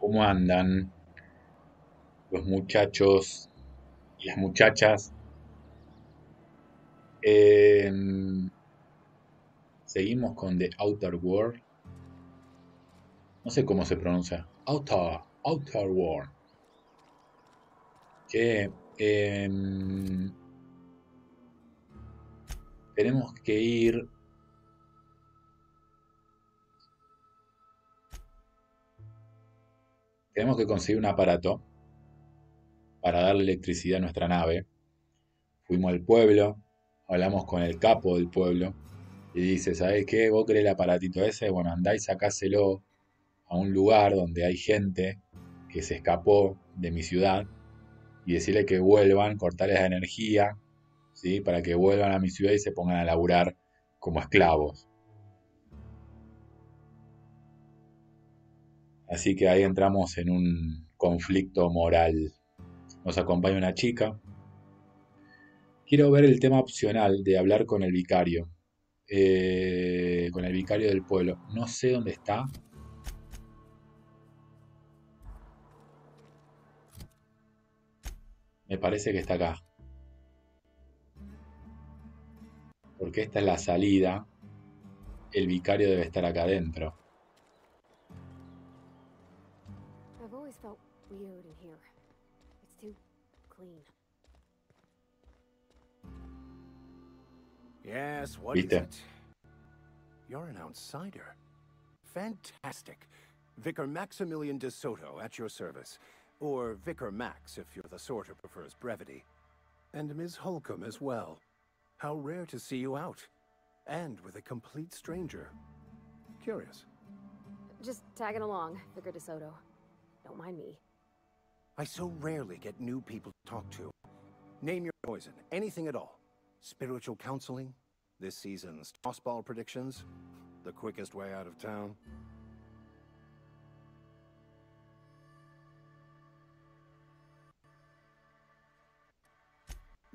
¿Cómo andan los muchachos y las muchachas? Em, Seguimos con The Outer World. No sé cómo se pronuncia. Outer World. Que tenemos que ir. Tenemos que conseguir un aparato para darle electricidad a nuestra nave. Fuimos al pueblo, hablamos con el capo del pueblo y dice, ¿sabés qué? ¿Vos querés el aparatito ese? Bueno, andá y sacáselo a un lugar donde hay gente que se escapó de mi ciudad y decirle que vuelvan, cortarles la energía, ¿sí? Para que vuelvan a mi ciudad y se pongan a laburar como esclavos. Así que ahí entramos en un conflicto moral. Nos acompaña una chica. Quiero ver el tema opcional de hablar con el vicario del pueblo. No sé dónde está. Me parece que está acá. Porque esta es la salida. El vicario debe estar acá adentro. I've always felt weird in here. It's too clean. Yes, what is ¿Viste? it? You're an outsider. Fantastic. Vicar Maximilian de Soto at your service. Or Vicar Max if you're the sort who prefers brevity. And Ms. Holcomb as well. How rare to see you out. And with a complete stranger. Curious. Just tagging along, Vicar DeSoto. Don't mind me. I so rarely get new people to talk to. Name your poison, anything at all. Spiritual counseling? This season's tossball predictions? The quickest way out of town?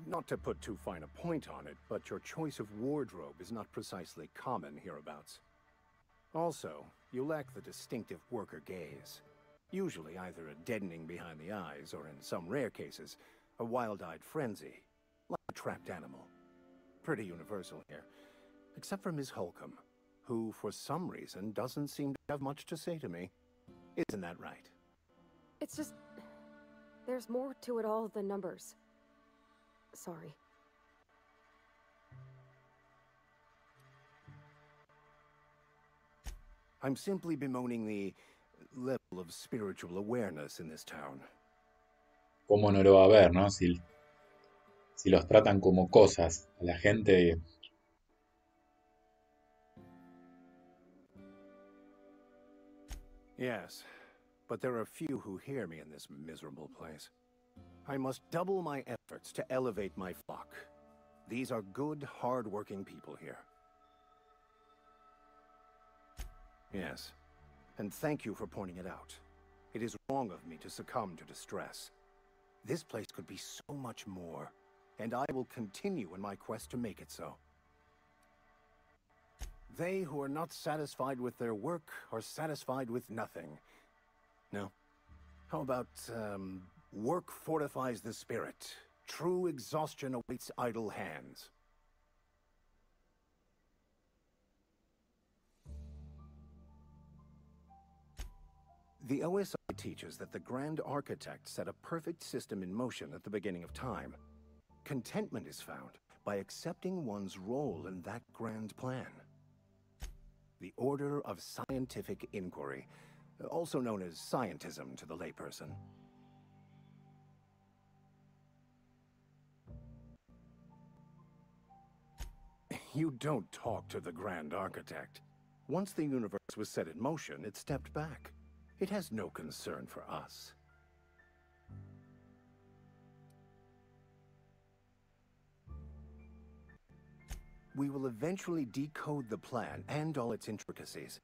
Not to put too fine a point on it, but your choice of wardrobe is not precisely common hereabouts. Also, you lack the distinctive worker gaze. Usually either a deadening behind the eyes, or in some rare cases, a wild-eyed frenzy, like a trapped animal. Pretty universal here, except for Ms. Holcomb, who for some reason doesn't seem to have much to say to me. Isn't that right? It's just... there's more to it all than numbers. Sorry. I'm simply bemoaning the level of spiritual awareness in this town. ¿Cómo no lo va a ver, no? Si los tratan como cosas. A la gente. Yes, but there are few who hear me in this miserable place. I must double my efforts to elevate my flock. These are good, hard-working people here. Yes, and thank you for pointing it out. It is wrong of me to succumb to distress. This place could be so much more, and I will continue in my quest to make it so. They who are not satisfied with their work are satisfied with nothing. No? How about, work fortifies the spirit. True exhaustion awaits idle hands. The OSI teaches that the Grand Architect set a perfect system in motion at the beginning of time. Contentment is found by accepting one's role in that grand plan. The Order of Scientific Inquiry, also known as scientism to the layperson. You don't talk to the Grand Architect. Once the universe was set in motion, it stepped back. It has no concern for us. We will eventually decode the plan and all its intricacies.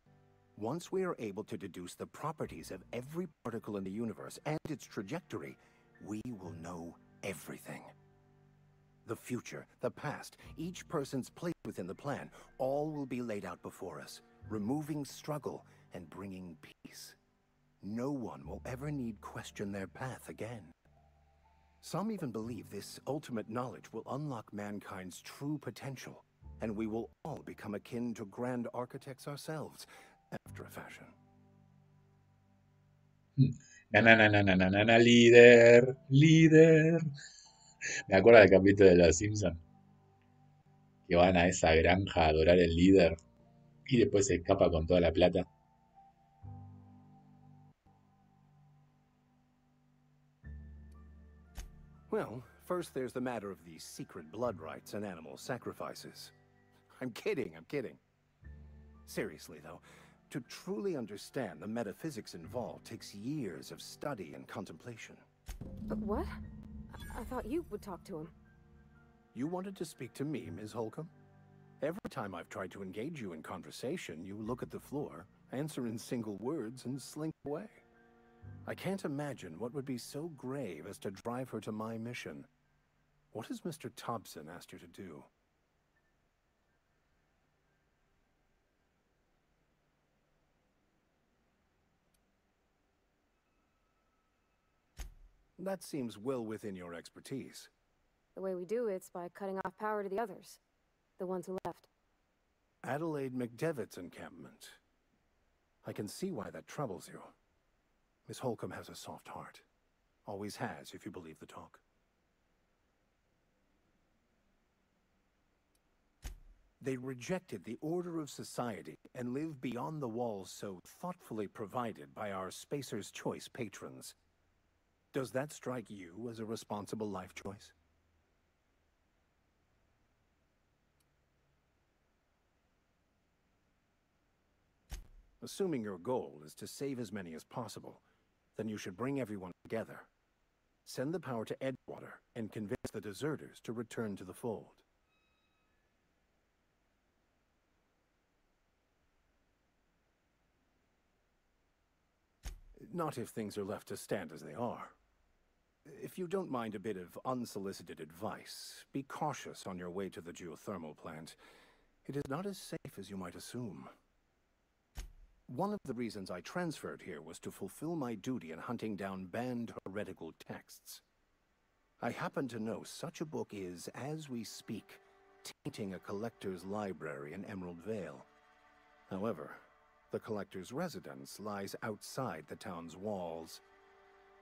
Once we are able to deduce the properties of every particle in the universe and its trajectory, we will know everything. The future, the past, each person's place within the plan, all will be laid out before us, removing struggle and bringing peace. no one will ever need question their path again. Some even believe this ultimate knowledge will unlock mankind's true potential, and we will all become akin to grand architects ourselves, after a fashion. Na, na, na, na, na, na, na, na, líder, líder. Me acuerdo del capítulo de Los Simpsons, que van a esa granja a adorar el líder y después se escapa con toda la plata. Well, first there's the matter of the secret blood rites and animal sacrifices. I'm kidding, I'm kidding. Seriously, though, to truly understand the metaphysics involved takes years of study and contemplation. What? I thought you would talk to him. You wanted to speak to me, Ms. Holcomb? Every time I've tried to engage you in conversation, you look at the floor, answer in single words, and slink away. I can't imagine what would be so grave as to drive her to my mission. What has Mr. Thompson asked her to do? That seems well within your expertise. The way we do it's by cutting off power to the others. The ones who left. Adelaide McDevitt's encampment. I can see why that troubles you. Miss Holcomb has a soft heart. Always has, if you believe the talk. They rejected the order of society and live beyond the walls so thoughtfully provided by our Spacer's Choice patrons. Does that strike you as a responsible life choice? Assuming your goal is to save as many as possible, then you should bring everyone together. Send the power to Edgewater and convince the deserters to return to the fold. Not if things are left to stand as they are. If you don't mind a bit of unsolicited advice, be cautious on your way to the geothermal plant. It is not as safe as you might assume. One of the reasons I transferred here was to fulfill my duty in hunting down banned heretical texts. I happen to know such a book is, as we speak, tainting a collector's library in Emerald Vale. However, the collector's residence lies outside the town's walls.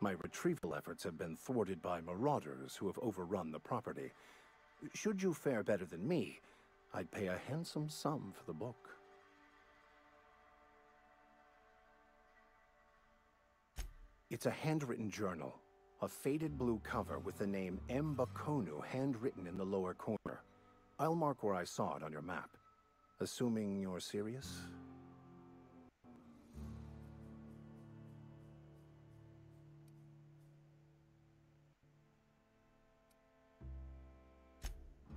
My retrieval efforts have been thwarted by marauders who have overrun the property. Should you fare better than me, I'd pay a handsome sum for the book. It's a handwritten journal, a faded blue cover with the name M. Bakonu handwritten in the lower corner. I'll mark where I saw it on your map. Assuming you're serious?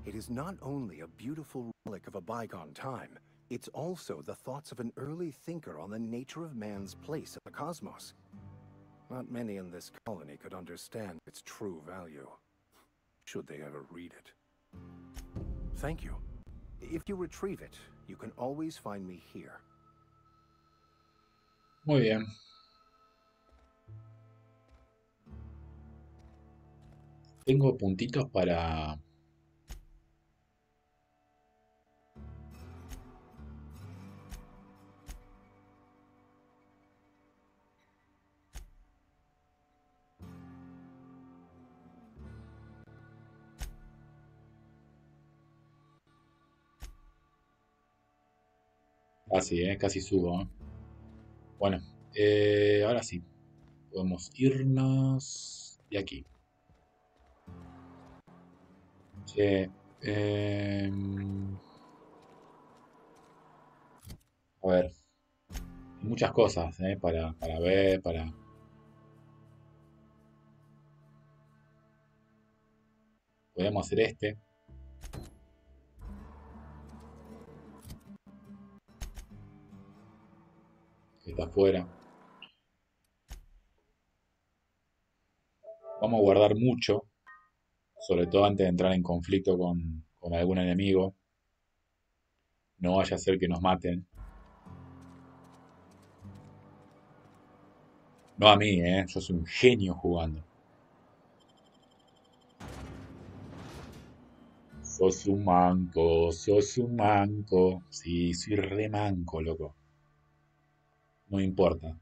It is not only a beautiful relic of a bygone time, it's also the thoughts of an early thinker on the nature of man's place in the cosmos. Not many in this colony could understand its true value, should they ever read it. Thank you. If you retrieve it, you can always find me here. Muy bien. Tengo puntitos para... casi subo, ¿eh? Bueno, ahora sí. Podemos irnos de aquí. Che, a ver. Hay muchas cosas, para ver, para... Podemos hacer este. Que está afuera. Vamos a guardar mucho. Sobre todo antes de entrar en conflicto con algún enemigo. No vaya a ser que nos maten. No a mí, yo soy un genio jugando. Sos un manco, sos un manco. Sí, soy re manco, loco. No importa.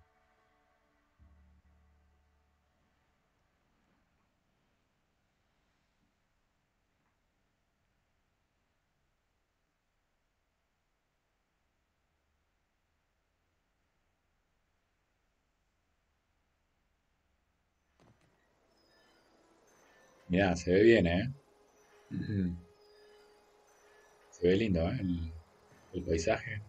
Mirá, se ve bien, Se ve lindo, el paisaje.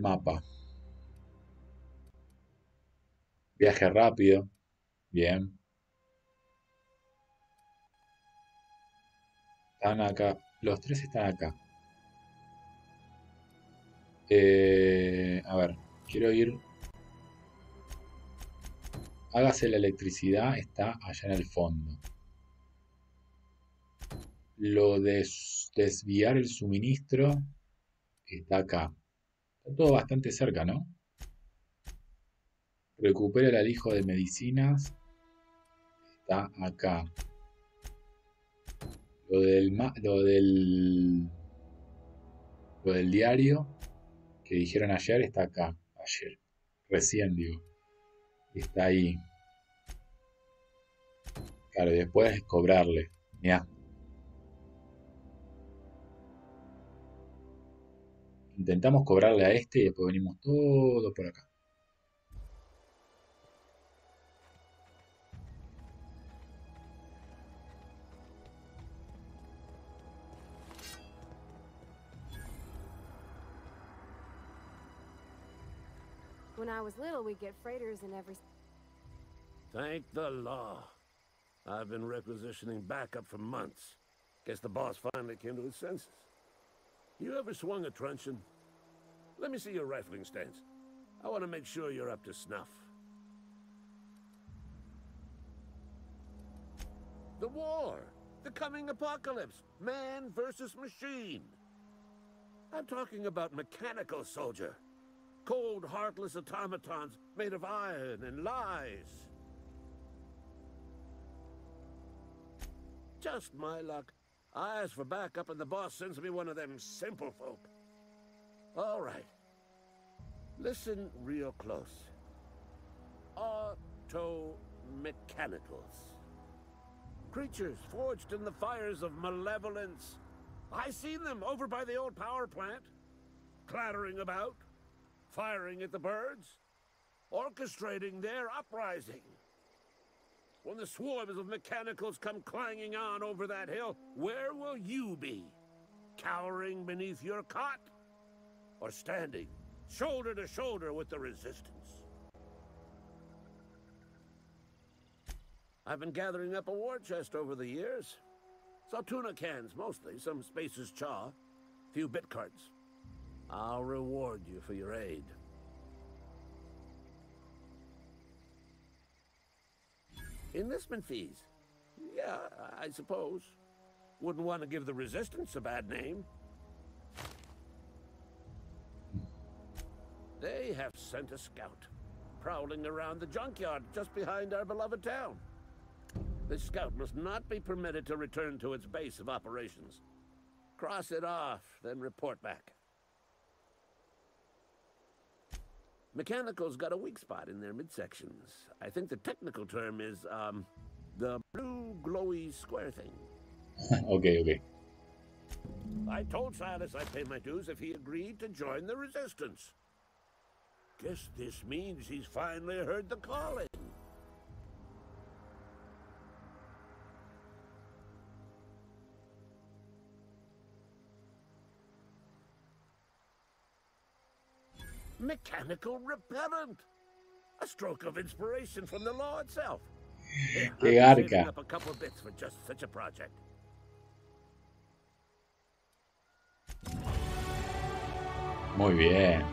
Mapa. Viaje rápido. Bien. Están acá. Los tres están acá. A ver, quiero ir. Hágase la electricidad, está allá en el fondo. Lo de desviar el suministro está acá. Está todo bastante cerca, ¿no? Recupera el alijo de medicinas. Está acá. Lo del diario que dijeron ayer está acá. Ayer. Recién digo. Está ahí. Claro, y después cobrarle. Mirá. Intentamos cobrarle a este y después venimos todo por acá. When I was little, we'd get freighters in every... Thank the law. I've been requisitioning backup for months. Guess the boss finally came to his senses. You ever swung a truncheon? Let me see your rifling stance. I want to make sure you're up to snuff. The war! The coming apocalypse! Man versus machine! I'm talking about mechanical soldier. Cold, heartless automatons made of iron and lies. Just my luck. I ask for backup and the boss sends me one of them simple folk. All right. Listen real close. Auto-mechanicals. Creatures forged in the fires of malevolence. I seen them over by the old power plant. Clattering about. Firing at the birds. Orchestrating their uprising. When the swarms of mechanicals come clanging on over that hill, where will you be? Cowering beneath your cot? Or standing, shoulder to shoulder with the resistance? I've been gathering up a war chest over the years. Saw tuna cans mostly, some Spacer's chaw, few bit cards. I'll reward you for your aid. Enlistment fees. Yeah, I suppose. Wouldn't want to give the Resistance a bad name. They have sent a scout, prowling around the junkyard just behind our beloved town. This scout must not be permitted to return to its base of operations. Cross it off, then report back. Mechanicals got a weak spot in their midsections. I think the technical term is, the blue glowy square thing. Okay. I told Silas I'd pay my dues if he agreed to join the Resistance. Guess this means he's finally heard the calling. Mechanical repellent. A stroke of inspiration from the law itself. Here, Qué I'm saving garca. up a couple bits for just such a project. Muy bien.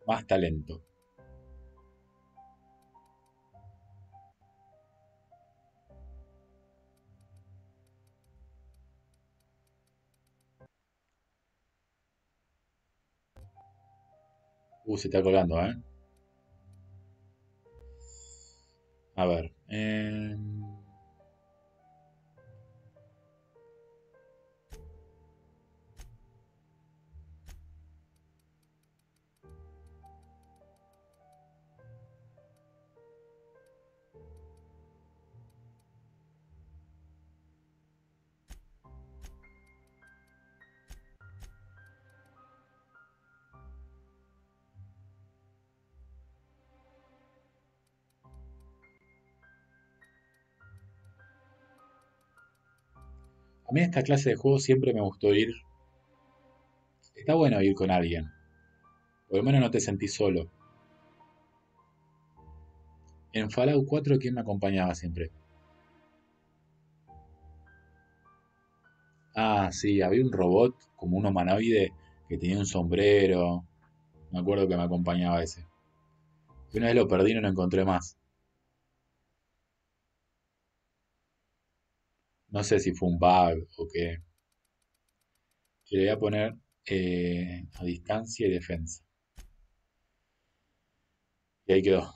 más talento. Se está colgando, ¿eh? A ver. A mí esta clase de juegos siempre me gustó ir. Está bueno ir con alguien. Por lo menos no te sentís solo. En Fallout 4, ¿quién me acompañaba siempre? Ah, sí, había un robot como un humanoide que tenía un sombrero. Me acuerdo que me acompañaba ese. Y una vez lo perdí y no lo encontré más. No sé si fue un bug o qué. Que le voy a poner a distancia y defensa. Y ahí quedó.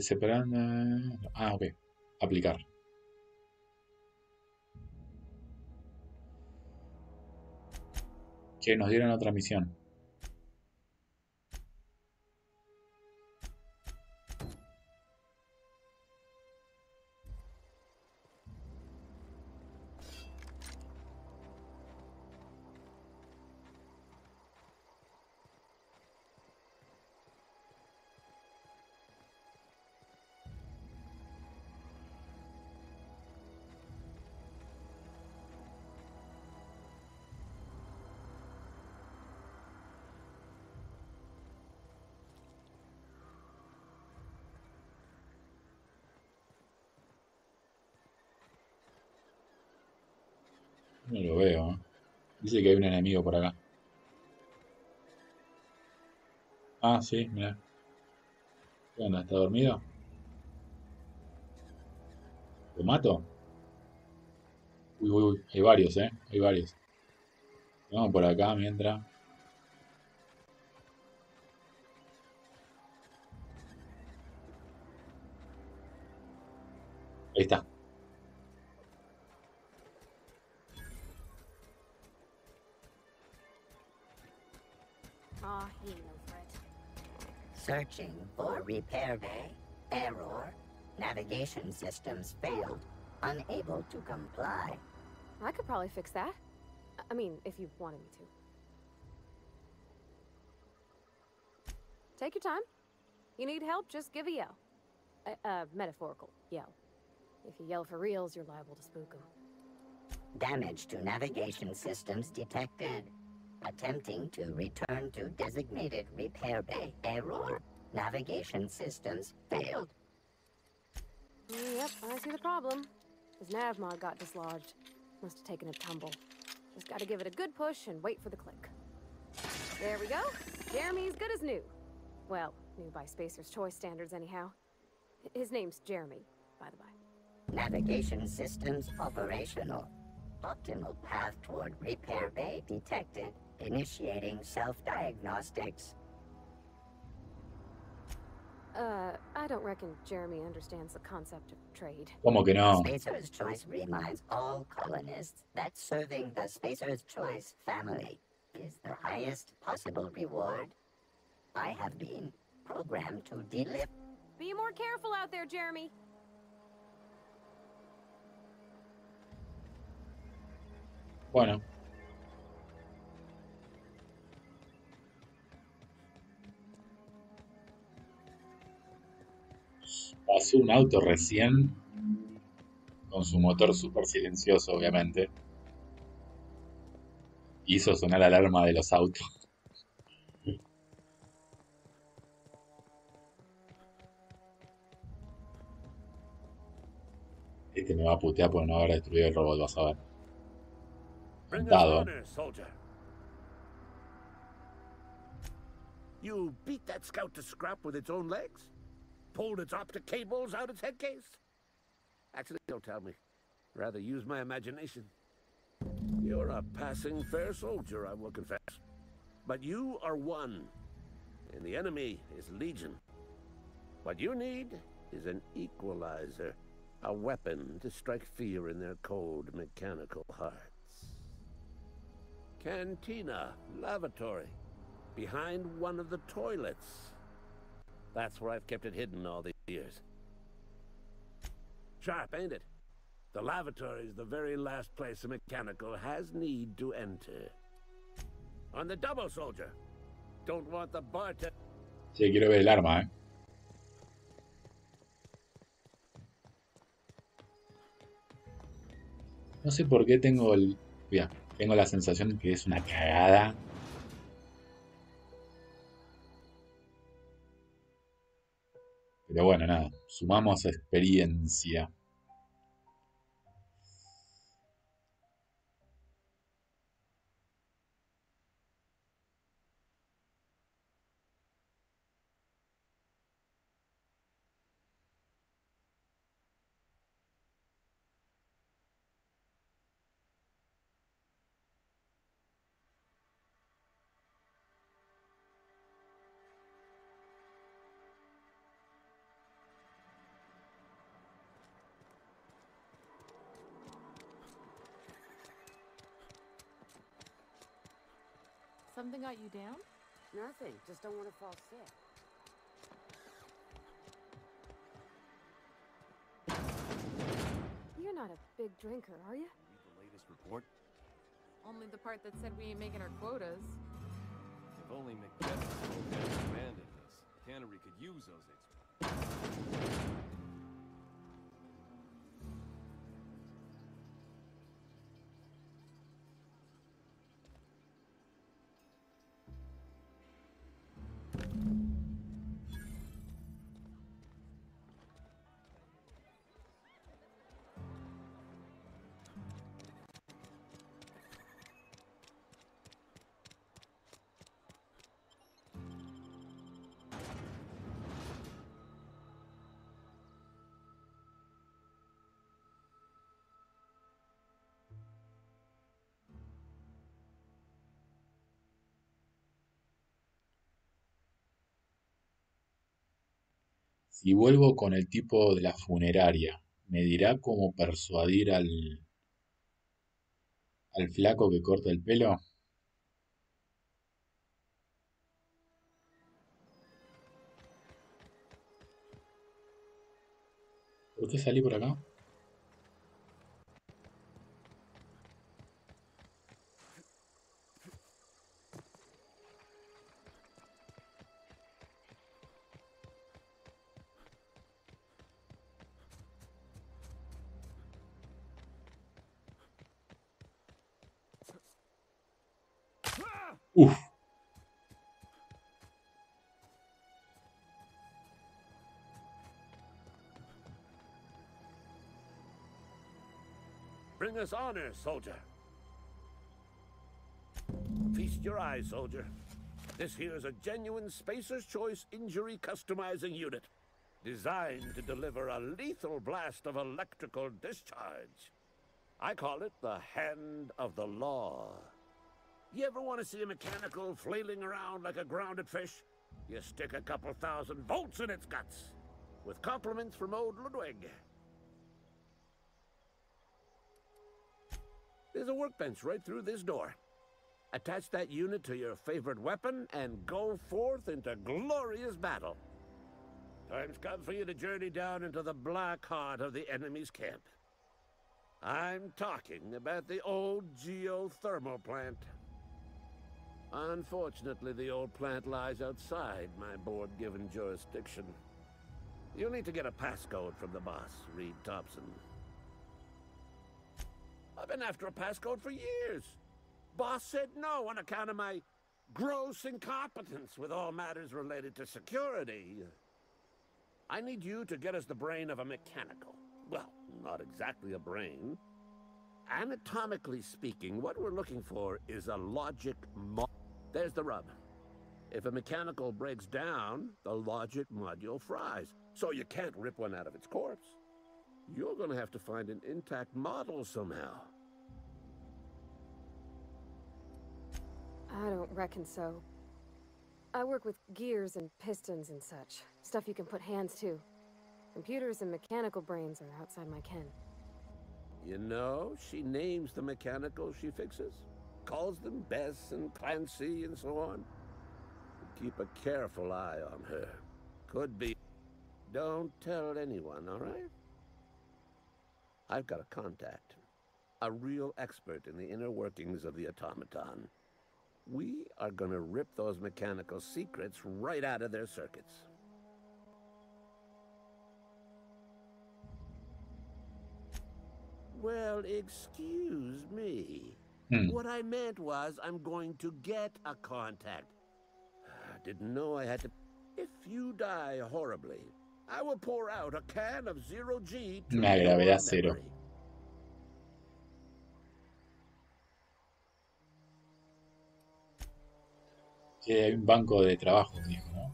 Separando. Ah, ok. Aplicar. Que nos dieron otra misión. No lo veo, ¿eh? Dice que hay un enemigo por acá. Ah, sí, mira. ¿Qué onda? ¿Está dormido? ¿Lo mato? Uy, uy, uy. Hay varios, ¿eh? Hay varios. Vamos por acá mientras. Ahí está. Ah, he no threat. Searching for repair bay. Error. Navigation systems failed. Unable to comply. I could probably fix that. I mean, if you wanted me to. Take your time. You need help, just give a yell. Metaphorical yell. If you yell for reals, you're liable to spook them. Damage to navigation systems detected. Attempting to return to designated repair bay. Error. Navigation systems failed. Yep, I see the problem. His nav mod got dislodged. Must have taken a tumble. Just gotta give it a good push and wait for the click. There we go. Jeremy's good as new. Well, new by Spacer's Choice standards anyhow. His name's Jeremy, by the by. Navigation systems operational. Optimal path toward repair bay detected. Initiating self-diagnostics. I don't reckon Jeremy understands the concept of trade. ¿Cómo que no? Spacer's Choice reminds all colonists that serving the Spacer's Choice family is the highest possible reward. I have been programmed to deliver. Be more careful out there, Jeremy. Bueno. Pasó un auto recién. Con su motor súper silencioso, obviamente. Hizo sonar la alarma de los autos. Este me va a putear por no haber destruido el robot, vas a ver. Bring us Contado. honor, soldier. You beat that scout to scrap with its own legs? Pulled its optic cables out its head case? Actually, don't tell me. Rather use my imagination. You're a passing fair soldier, I will confess. But you are one, and the enemy is legion. What you need is an equalizer, a weapon to strike fear in their cold, mechanical hearts. Cantina, lavatory, behind one of the toilets. That's where I've kept it hidden all these years. Sharp, ain't it? The lavatory is the very last place a mechanical has need to enter. On the double, soldier. Don't want the bartender. Sí, quiero ver el arma, eh. No sé por qué tengo el... Mira, tengo la sensación de que es una cagada. Pero bueno, nada. Sumamos experiencia. Something got you down? Nothing. Just don't want to fall sick. You're not a big drinker, are you? Read the latest report? Only the part that said we ain't making our quotas. If only Macbeth had commanded this, Cannery could use those extras. Si vuelvo con el tipo de la funeraria, ¿me dirá cómo persuadir al flaco que corta el pelo? ¿Por qué salí por acá? Uf. Bring us honor, soldier. Feast your eyes, soldier. This here's a genuine Spacer's Choice injury customizing unit, designed to deliver a lethal blast of electrical discharge. I call it the Hand of the Law. You ever want to see a mechanical flailing around like a grounded fish? You stick a couple thousand volts in its guts. With compliments from old Ludwig. There's a workbench right through this door. Attach that unit to your favorite weapon and go forth into glorious battle. Time's come for you to journey down into the black heart of the enemy's camp. I'm talking about the old geothermal plant. Unfortunately, the old plant lies outside my board-given jurisdiction. You'll need to get a passcode from the boss, Reed Thompson. I've been after a passcode for years. Boss said no on account of my gross incompetence with all matters related to security. I need you to get us the brain of a mechanical. Well, not exactly a brain. Anatomically speaking, what we're looking for is a logic There's the rub. If a mechanical breaks down, the logic module fries, so you can't rip one out of its corpse. You're gonna have to find an intact model somehow. I don't reckon so. I work with gears and pistons and such. Stuff you can put hands to. Computers and mechanical brains are outside my ken. You know, she names the mechanicals she fixes. Calls them Bess and Clancy and so on. Keep a careful eye on her. Could be... Don't tell anyone, all right? I've got a contact. A real expert in the inner workings of the automaton. We are gonna rip those mechanical secrets right out of their circuits. Well, excuse me. What I meant was I'm going to get a contact. Didn't know I had to... If you die horribly, I will pour out a can of 0G to Una your gravedad cero. memory. Hay un banco de trabajo, dijo, ¿no?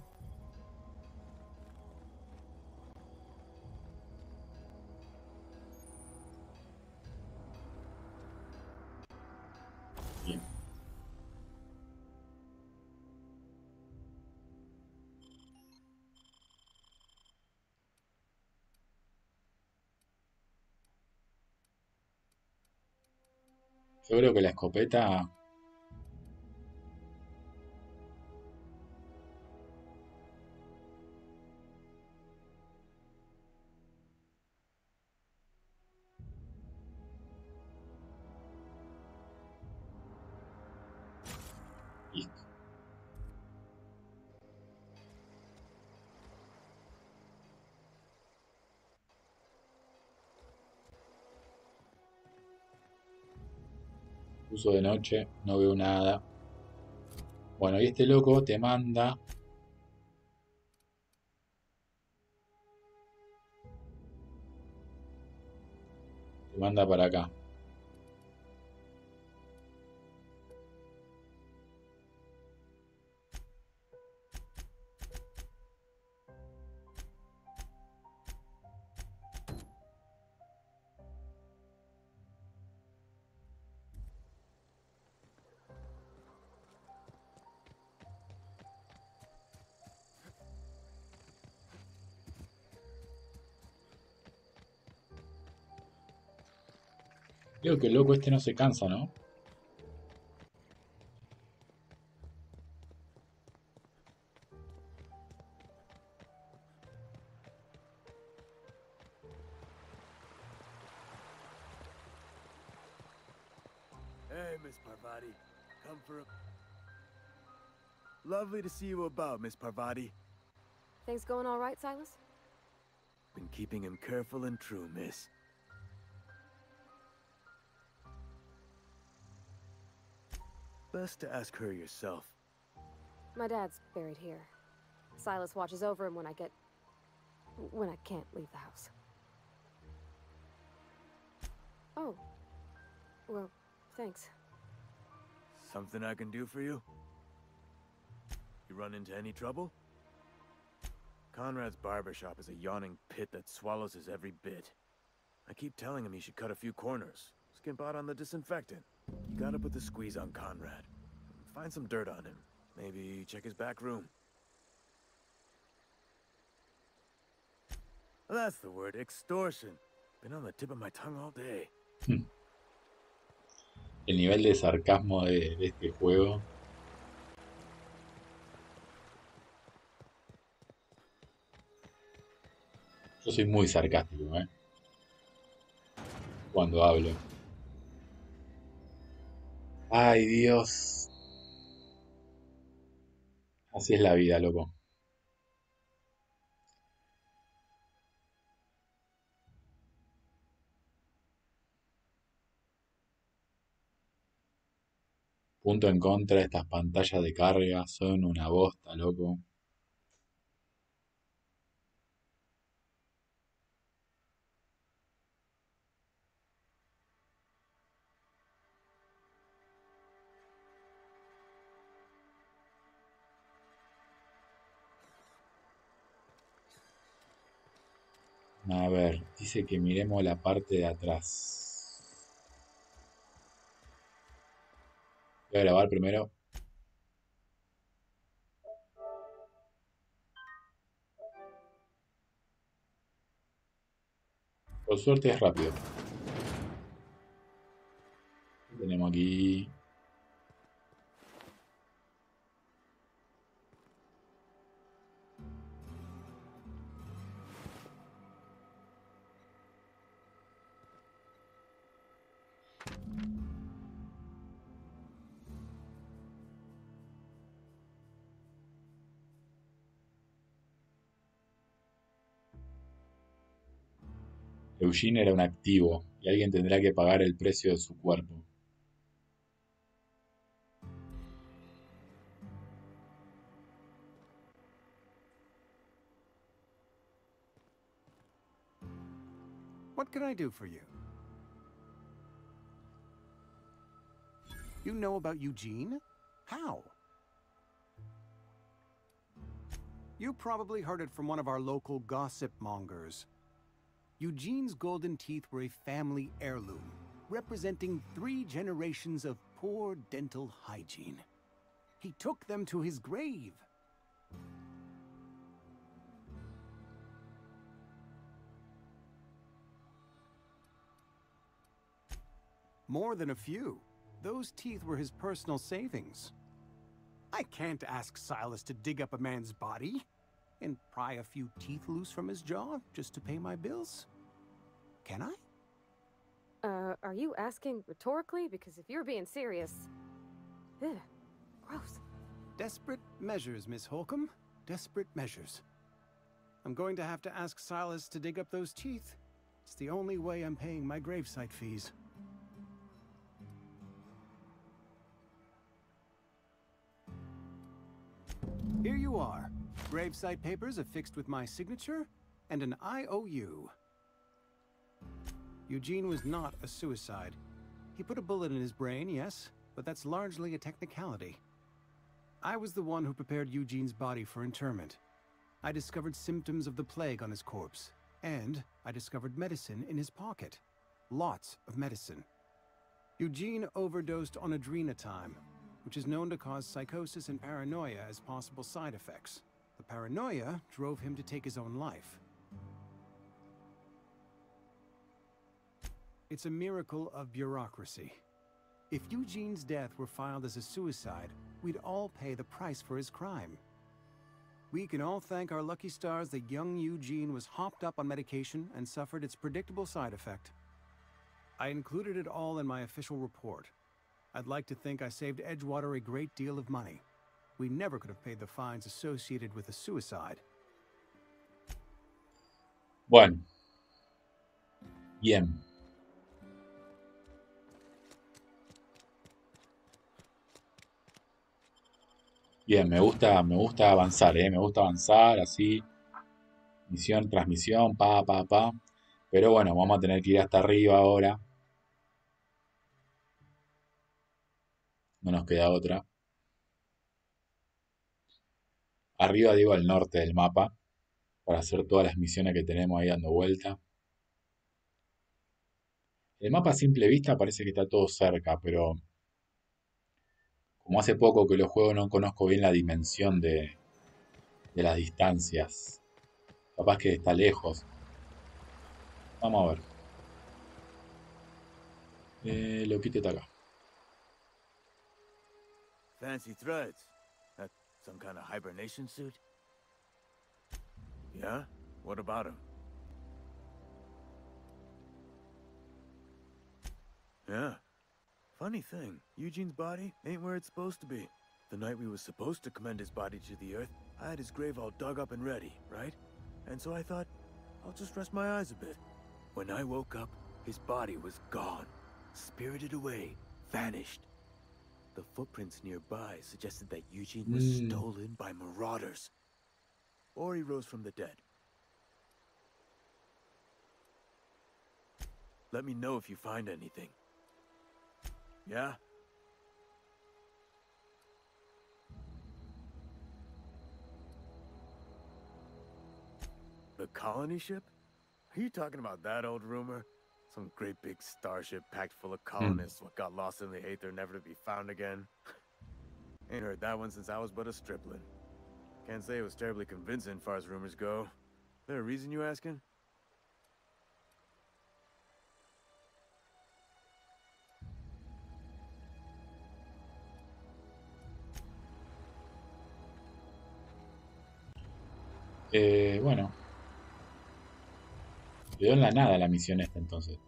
Bien. Yo creo que la escopeta... Listo. Uso de noche, no veo nada. Bueno, y este loco te manda... Te manda para acá. Creo que el loco este no se cansa, ¿no? Hey, Miss Parvati. Come for a... Lovely to see you about, Miss Parvati. Things going all right, Silas? Been keeping him careful and true, miss. Best to ask her yourself. My dad's buried here. Silas watches over him when I can't leave the house. Oh. Well, thanks. Something I can do for you? You run into any trouble? Conrad's barbershop is a yawning pit that swallows his every bit. I keep telling him he should cut a few corners. Skimp out on the disinfectant. You gotta put the squeeze on Conrad. Find some dirt on him. Maybe check his back room. That's the word, extortion. Been on the tip of my tongue all day. El nivel de sarcasmo de este juego. Yo soy muy sarcástico, ¿eh? Cuando hablo. Ay, Dios. Así es la vida, loco. Punto en contra, estas pantallas de carga son una bosta, loco. A ver, dice que miremos la parte de atrás. Voy a grabar primero. Por suerte es rápido. ¿Qué tenemos aquí? Eugene era un activo y alguien tendrá que pagar el precio de su cuerpo. What can I do for you? You know about Eugene? How? You probably heard it from one of our local gossip mongers. Eugene's golden teeth were a family heirloom, representing 3 generations of poor dental hygiene. He took them to his grave. More than a few. Those teeth were his personal savings. I can't ask Silas to dig up a man's body and pry a few teeth loose from his jaw just to pay my bills. Can I? Are you asking rhetorically? Because if you're being serious... Ugh, gross. Desperate measures, Miss Holcomb. Desperate measures. I'm going to have to ask Silas to dig up those teeth. It's the only way I'm paying my gravesite fees. Here you are. Gravesite papers affixed with my signature and an IOU. Eugene was not a suicide. He put a bullet in his brain, yes, but that's largely a technicality. I was the one who prepared Eugene's body for interment. I discovered symptoms of the plague on his corpse, and I discovered medicine in his pocket. Lots of medicine. Eugene overdosed on adrenatime, which is known to cause psychosis and paranoia as possible side effects. The paranoia drove him to take his own life. It's a miracle of bureaucracy. If Eugene's death were filed as a suicide, we'd all pay the price for his crime. We can all thank our lucky stars that young Eugene was hopped up on medication and suffered its predictable side effect. I included it all in my official report. I'd like to think I saved Edgewater a great deal of money. We never could have paid the fines associated with a suicide. Bueno. Bien. Bien, me gusta avanzar, me gusta avanzar así, misión tras misión, pa. Pero bueno, vamos a tener que ir hasta arriba ahora. No nos queda otra. Arriba digo al norte del mapa, para hacer todas las misiones que tenemos ahí dando vuelta. El mapa a simple vista parece que está todo cerca, pero como hace poco que lo juego no conozco bien la dimensión de las distancias. Capaz que está lejos. Vamos a ver. Loquito está acá. Fancy threads. That some kind of hibernation suit? Yeah? What about him? Yeah. Funny thing, Eugene's body ain't where it's supposed to be. The night we was supposed to commend his body to the earth, I had his grave all dug up and ready, right? And so I thought, I'll just rest my eyes a bit. When I woke up, his body was gone. Spirited away. Vanished. The footprints nearby suggested that Eugene was stolen by marauders. Or he rose from the dead. Let me know if you find anything. Yeah? The colony ship? Are you talking about that old rumor? Some great big starship packed full of colonists what got lost in the aether, never to be found again? Ain't heard that one since I was but a stripling. Can't say it was terribly convincing far as rumors go. There a reason you asking? Bueno. Quedó en la nada la misión esta entonces.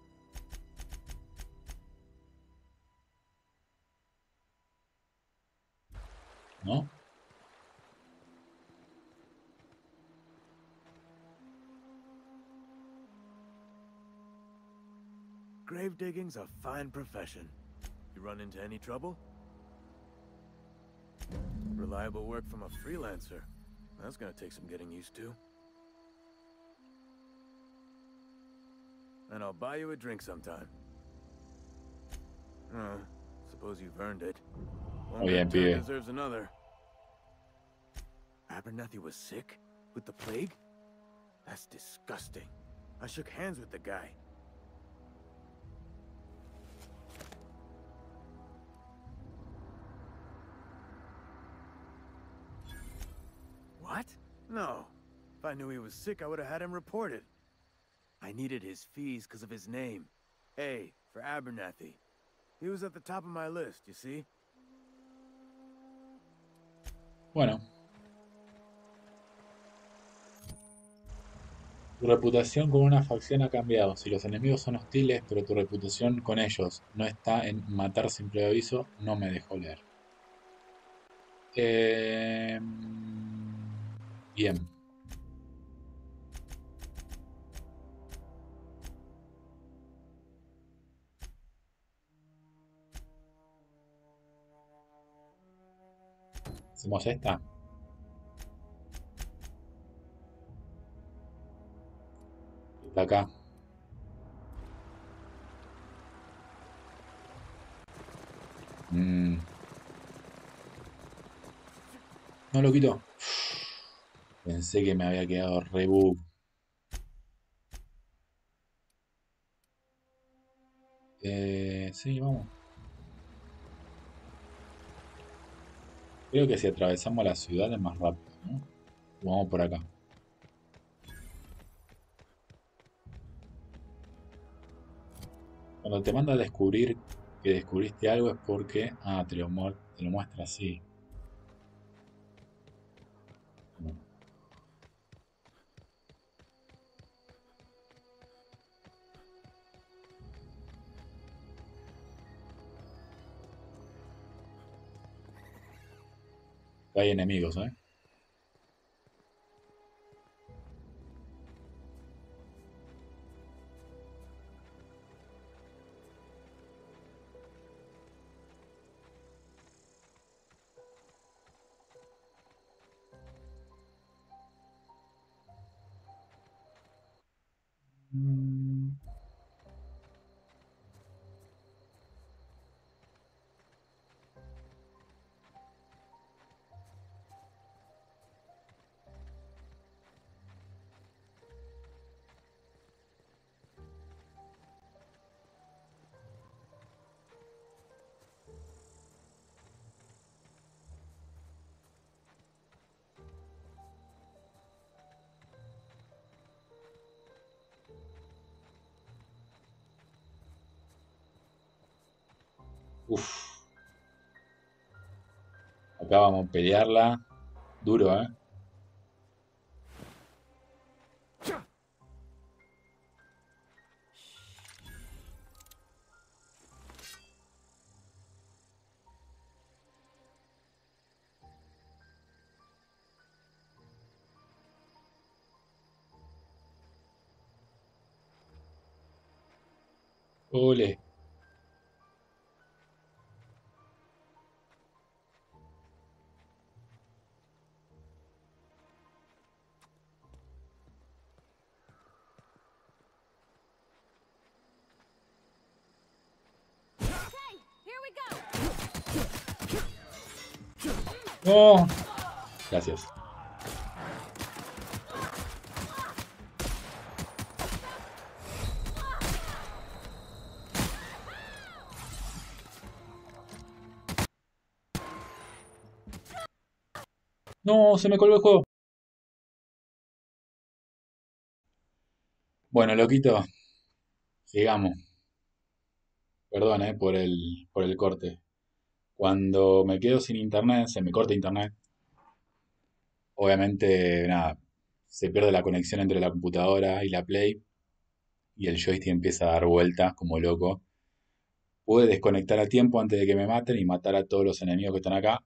¿No? Grave digging's a fine profession. You run into any trouble? Reliable work from a freelancer. That's gonna take some getting used to. And I'll buy you a drink sometime. Oh, suppose you've earned it. One Bien, good turn pibe. deserves another. Abernathy was sick? With the plague? That's disgusting. I shook hands with the guy. What? No. If I knew he was sick, I would have had him reported. I needed his fees because of his name. A for Abernathy. He was at the top of my list, you see? Bueno. Tu reputación con una facción ha cambiado. Si los enemigos son hostiles, pero tu reputación con ellos no está en matar sin previo aviso, no me dejó leer. Bien. ¿Hacemos esta? Está acá. No lo quito. Pensé que me había quedado re bug. Sí, vamos. Creo que si atravesamos la ciudad es más rápido, ¿no? Vamos por acá. Cuando te manda a descubrir que descubriste algo es porque... Ah, te lo muestra así. Bueno. Hay enemigos, ¿eh? Uf. Acá vamos a pelearla. Duro, ¿eh? Ole. Okay, here we go. ¡Oh! Gracias. No, se me colgó el juego. Bueno, loquito, sigamos. Perdón, por el corte. Cuando me quedo sin internet, se me corta internet. Obviamente, nada, se pierde la conexión entre la computadora y la Play y el joystick empieza a dar vueltas como loco. Pude desconectar a tiempo antes de que me maten y matar a todos los enemigos que están acá.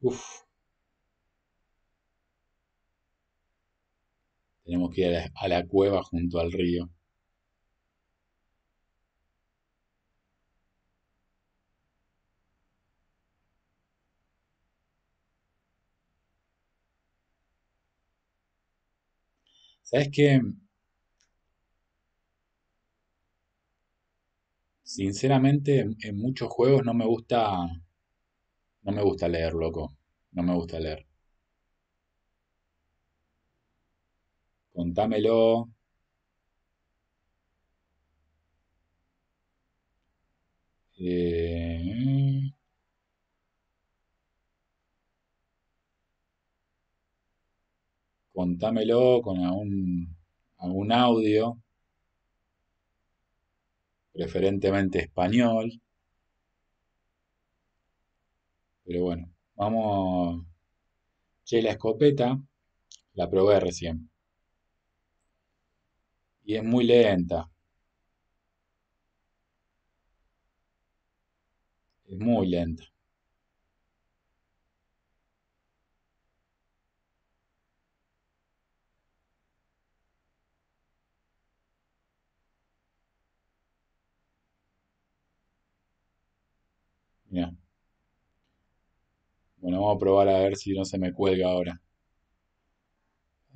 Uf, tenemos que ir a la cueva junto al río. ¿Sabes qué? Sinceramente, en muchos juegos no me gusta leer, loco. No me gusta leer. Contámelo. eh, Contámelo con algún audio, preferentemente español. Pero bueno, vamos. Che, la escopeta la probé recién. Y es muy lenta. Es muy lenta. Mira. Bueno, vamos a probar a ver si no se me cuelga ahora.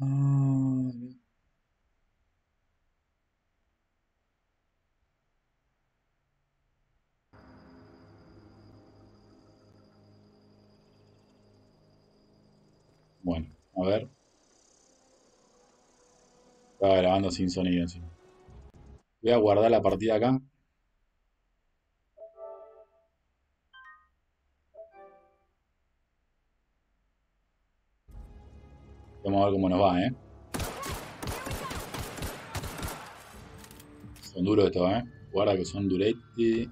Ah, bueno, a ver. Estaba grabando sin sonido encima. Voy a guardar la partida acá. Vamos a ver cómo nos va, ¿eh? Son duros estos, ¿eh? Guarda que son duretti.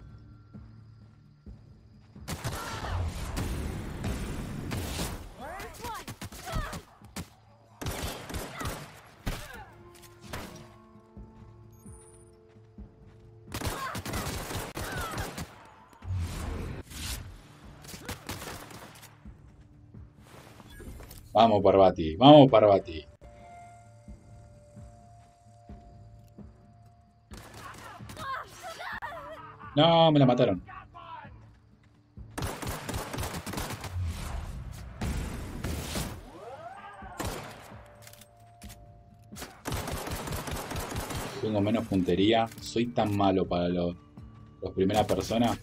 Vamos, Parvati. Vamos, Parvati. No, me la mataron. Tengo menos puntería. Soy tan malo para los primera persona.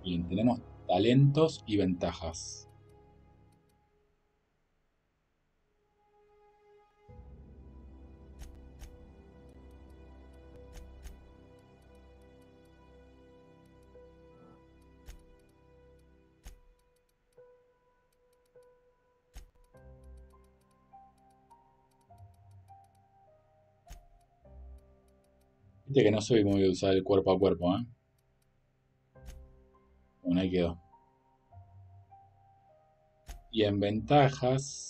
Bien, tenemos talentos y ventajas. Viste que no soy muy de usar el cuerpo a cuerpo, ¿eh? Bueno, ahí quedó. Y en ventajas...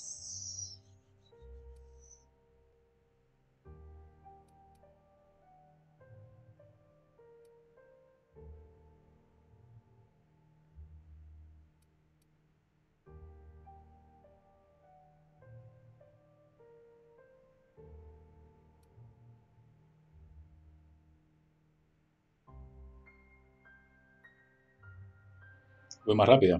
voy más rápido.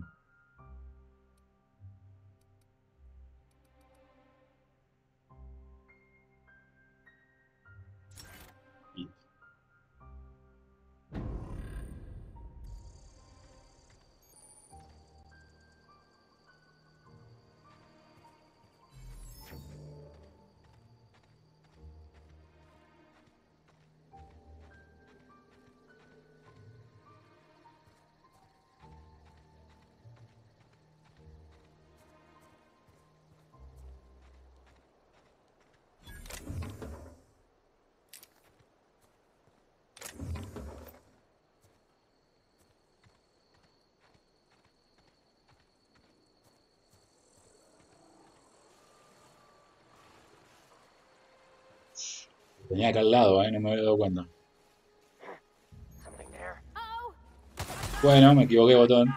Tenía acá al lado, no me había dado cuenta. Bueno, me equivoqué, botón.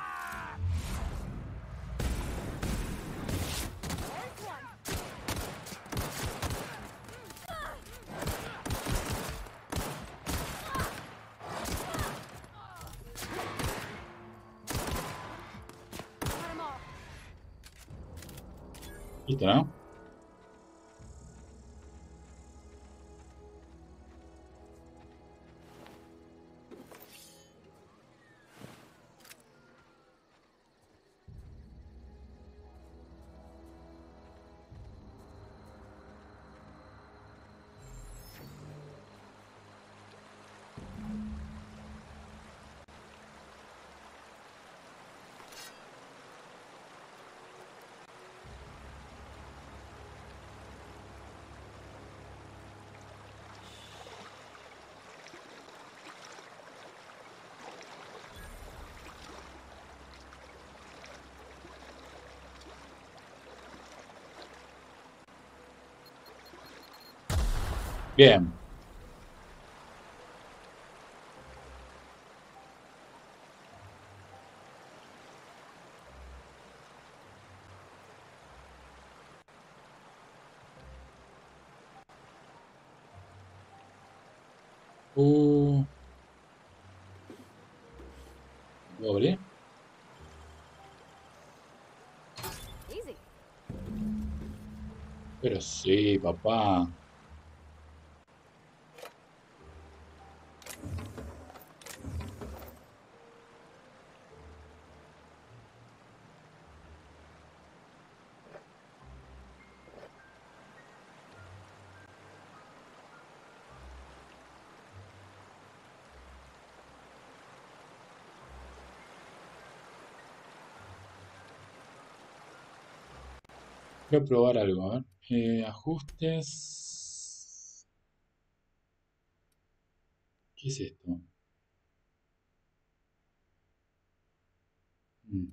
Listo, ¿no? Bien. ¿Puedo abrir? Easy. Pero sí, papá. Quiero probar algo, a ver. Ajustes. ¿Qué es esto? Mm.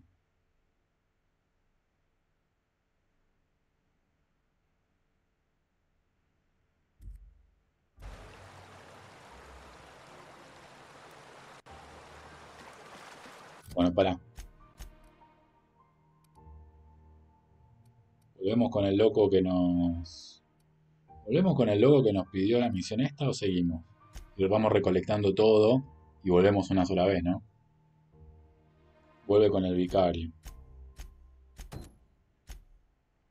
Bueno, pará. Volvemos con el loco que nos... ¿Volvemos con el loco que nos pidió la misión esta o seguimos? Y vamos recolectando todo y volvemos una sola vez, ¿no? Vuelve con el vicario.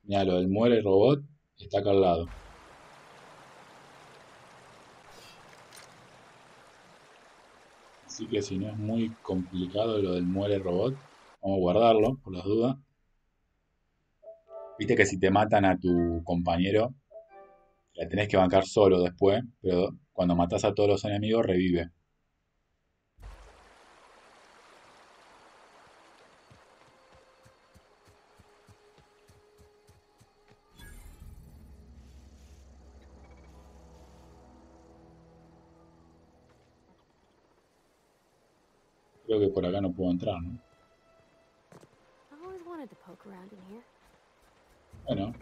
Mira, lo del muere robot está acá al lado. Así que si no es muy complicado lo del muere robot, vamos a guardarlo por las dudas. Viste que si te matan a tu compañero, la tenés que bancar solo después, pero cuando matás a todos los enemigos revive. Creo que por acá no puedo entrar, ¿no? I've always wanted to poke around in here. Bueno,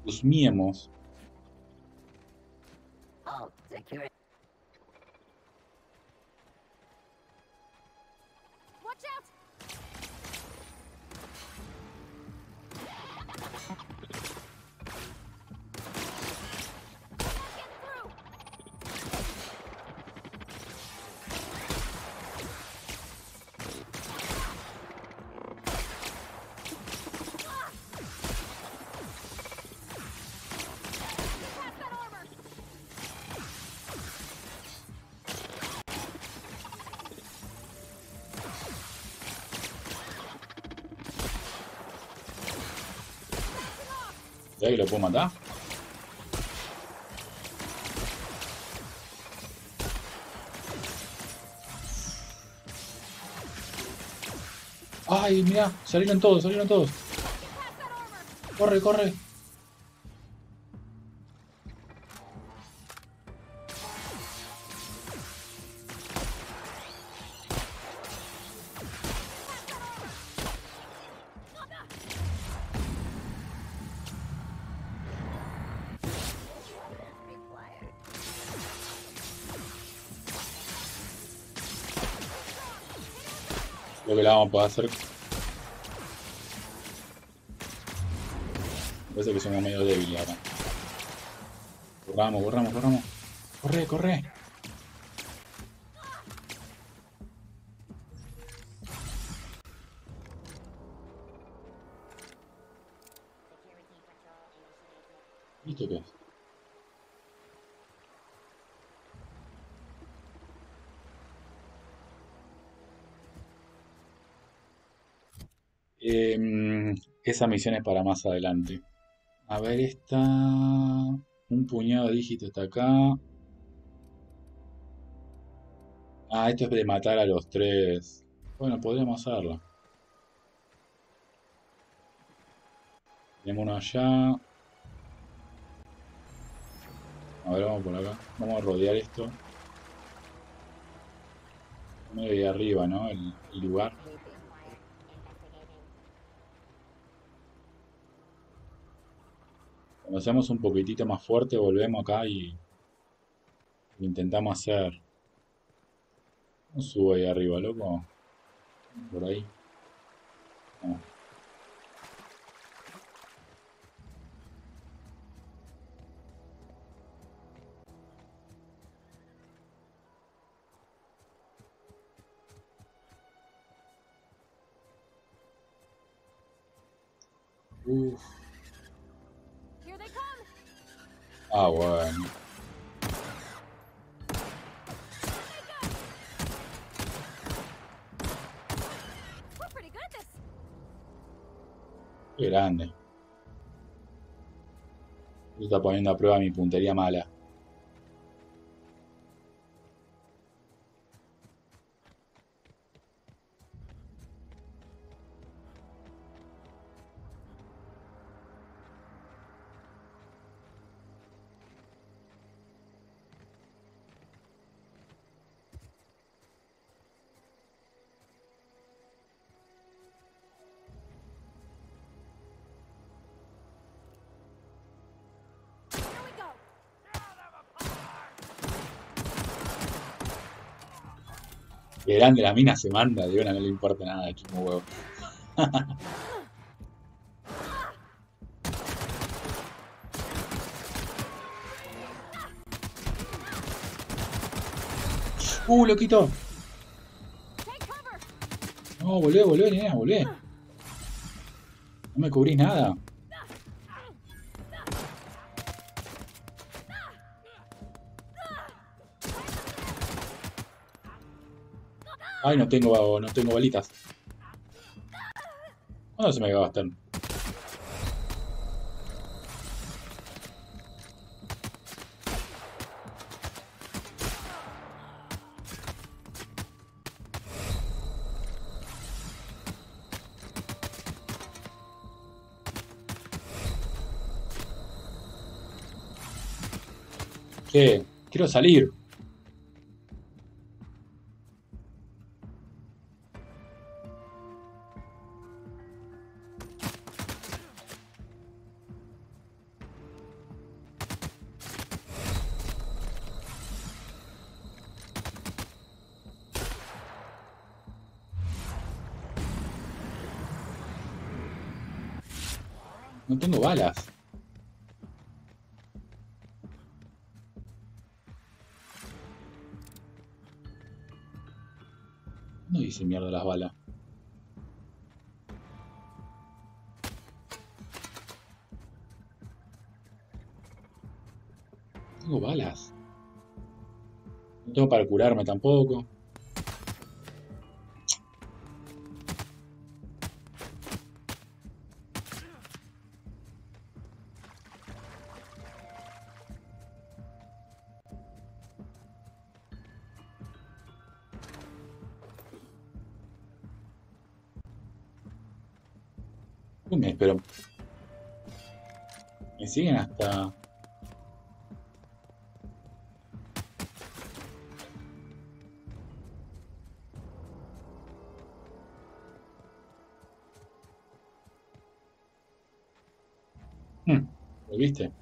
husmiemos. Oh, security. Watch out! Get through! Pass that armor! ¿Sabes que lo puedo matar? Ay, mira, salieron todos, salieron todos. Pass that armor! Corre, corre. Required. Creo que la vamos a poder hacer. Me parece que somos medio débiles acá. Corramos, corramos, corramos. Corre, corre. ¿Esto qué es? Esa misión es para más adelante. A ver, esta... Un puñado de dígitos está acá. Ah, esto es de matar a los tres. Bueno, podríamos hacerlo. Tenemos uno allá. A ver, vamos por acá. Vamos a rodear esto. Medio de arriba, ¿no? El lugar. Cuando seamos un poquitito más fuerte, volvemos acá y intentamos hacer. No subo ahí arriba, loco. Por ahí. No. Uf. Here they come! Ah, bueno. We're pretty good at this! Qué grande. Esto está poniendo a prueba mi puntería mala. Qué grande la mina se manda, de una no le importa nada, chumo huevo. Loquito. No, volvé, nena, volvé. No me cubrís nada. Ay, no tengo balitas. ¿Cuándo se me gastan? ¿Qué? Quiero salir. No tengo balas. No dice mierda las balas. No tengo balas. No tengo para curarme tampoco. Pero me siguen hasta... ¿Lo viste?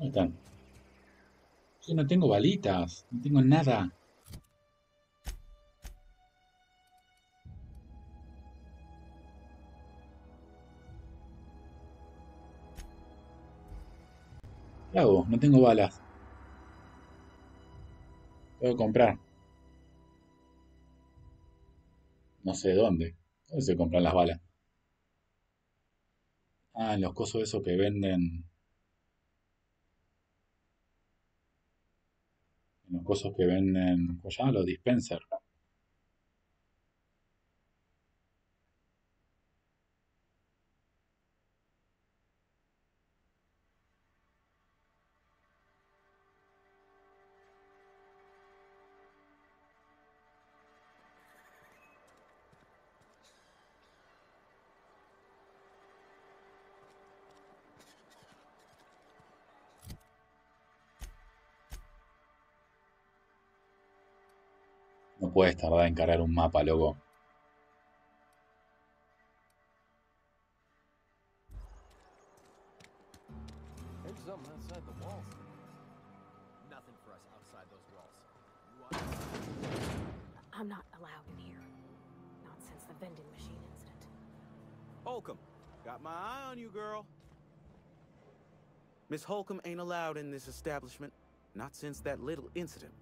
¿Dónde están? Yo no tengo balitas. No tengo nada. ¿Qué hago? No tengo balas. Tengo que comprar. No sé dónde. ¿Dónde se compran las balas? Ah, en los cosos esos que venden. En los cosos que venden. ¿Cómo se llaman? Los dispensers. No puedes tardar en cargar un mapa, loco. There's something outside the walls. Nothing for us outside those walls. I'm not allowed in here. Not since the vending machine incident. Holcomb, got my eye on you, girl. Miss Holcomb ain't allowed in this establishment. Not since that little incident.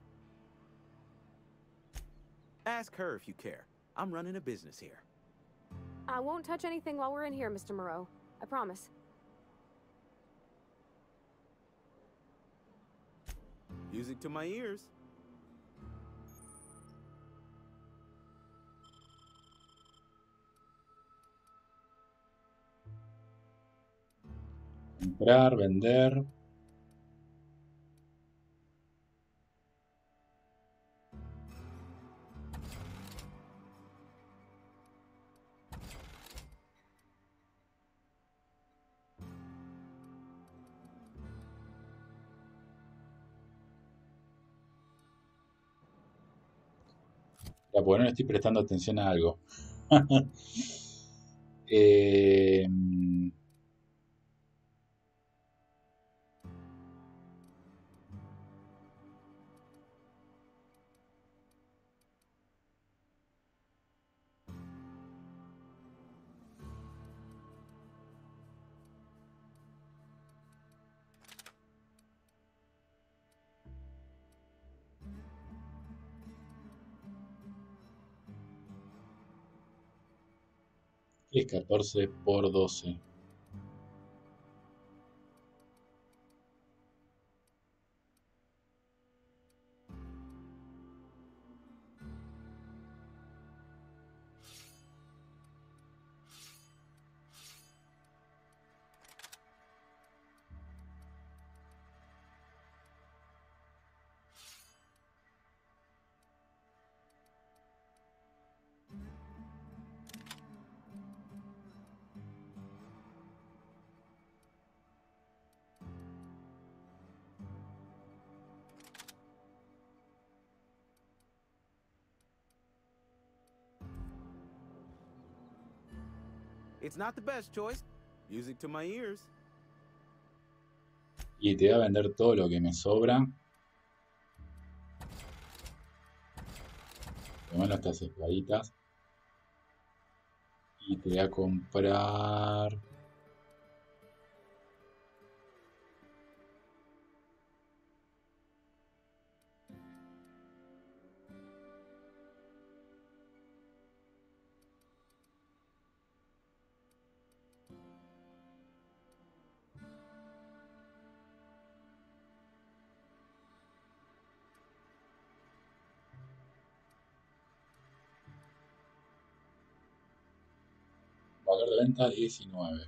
Ask her if you care. I'm running a business here. I won't touch anything while we're in here, Mr. Moreau. I promise. Music to my ears. Comprar, vender. Ya, porque no le estoy prestando atención a algo. Eh, 14 por 12. It's not the best choice. Music to my ears. Y te voy a vender todo lo que me sobra. Por lo menos estas espaditas. Y te voy a comprar... Valor de venta 19.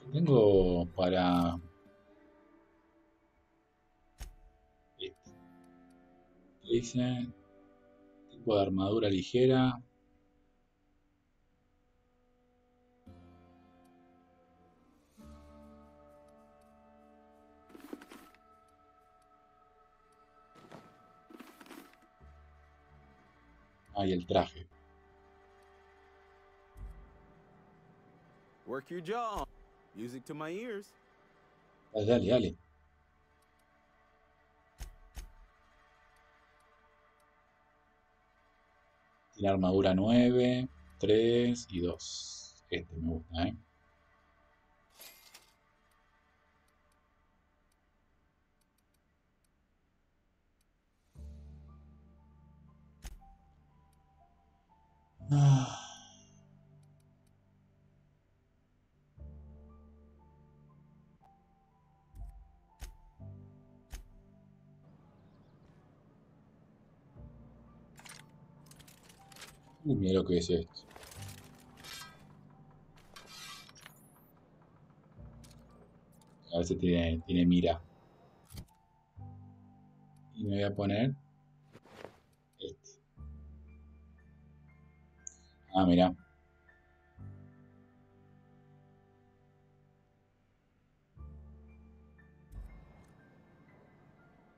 Yo tengo para... Este. Dice... Tipo de armadura ligera. Ah, y el traje. Work your jaw. Music to my ears. Dale, dale, dale. Tiene armadura 9, 3 y 2. Este me gusta, ¿eh? Ah. Mira lo que es esto. A ver si tiene mira. Y me voy a poner este. Ah, mira.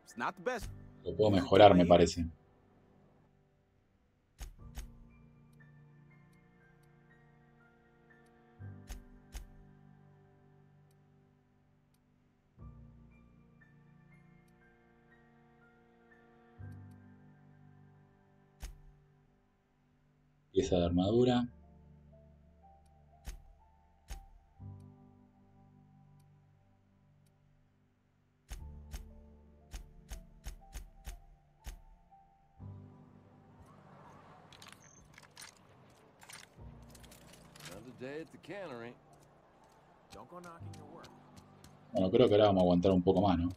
It's not the best. Lo puedo mejorar, me parece. Pieza de armadura. Another day at the cannery. Don't go knocking your work. Bueno, creo que ahora vamos a aguantar un poco más, ¿no?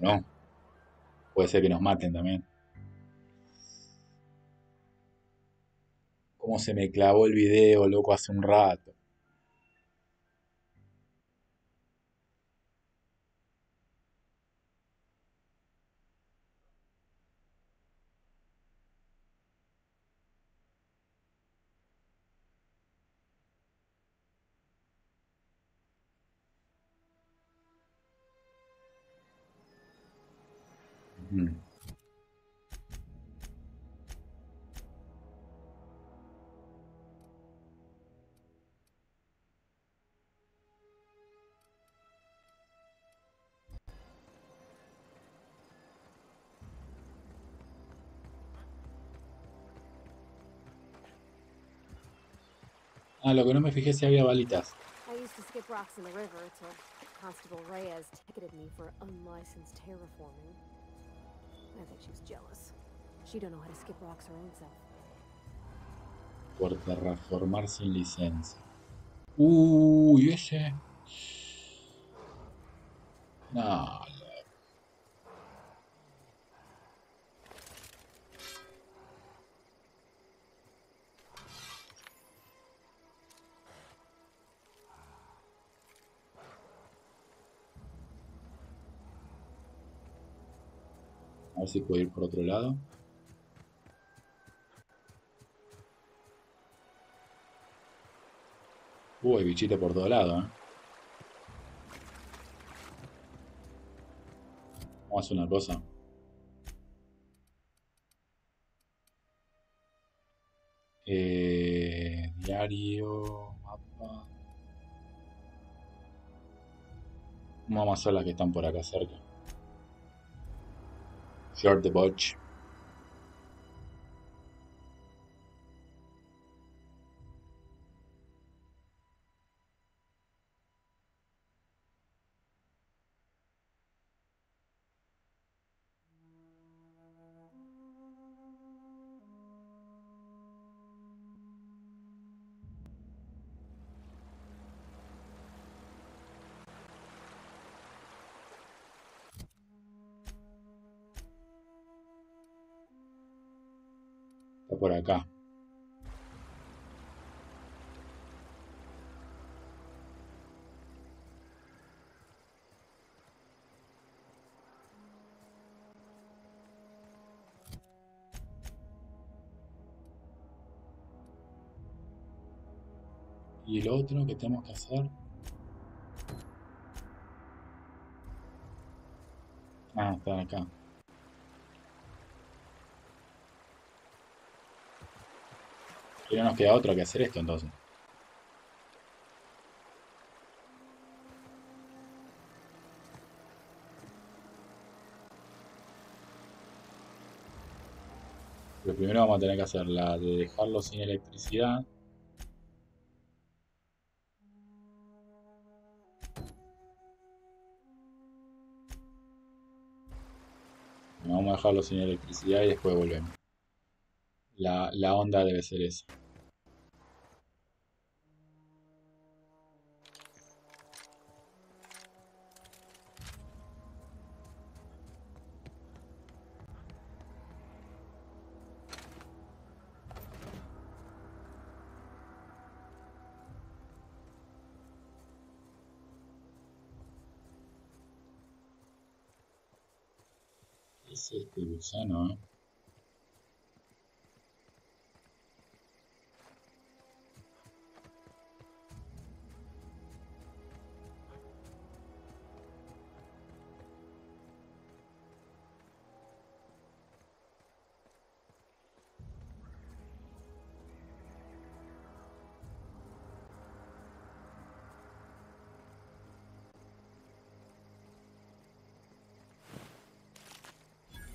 No. Puede ser que nos maten también. Cómo se me clavó el video, loco, hace un rato. Mm. Ah, lo que no me fijé si había balitas. I used to skip rocks in the river till Constable Reyes ticketed me for unlicensed terraforming. I think she was jealous. She don't know how to skip rocks her own self. Por terraformar sin licencia. Uy, ese. No. A ver si puedo ir por otro lado. Hay bichito por todos lados, ¿eh? Vamos a hacer una cosa. Diario, mapa. Vamos a hacer las que están por acá cerca. Short the Botch. Está por acá. Y lo otro que tenemos que hacer. Ah, está acá. Y no nos queda otro que hacer esto entonces. Pero primero vamos a tener que hacer la de dejarlo sin electricidad. Vamos a dejarlo sin electricidad y después volvemos. La onda debe ser esa. Es este gusano, ¿eh?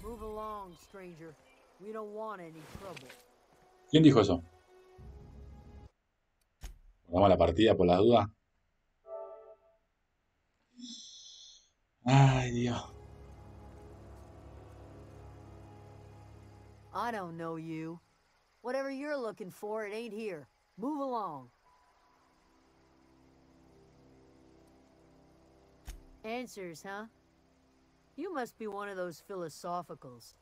Move along, stranger. We don't want any trouble. ¿Quién dijo eso? ¿Guardamos la partida por las dudas? Ay, Dios. I don't know you. Whatever you're looking for, it ain't here. Move along. Answers, huh? You must be one of those philosophicals.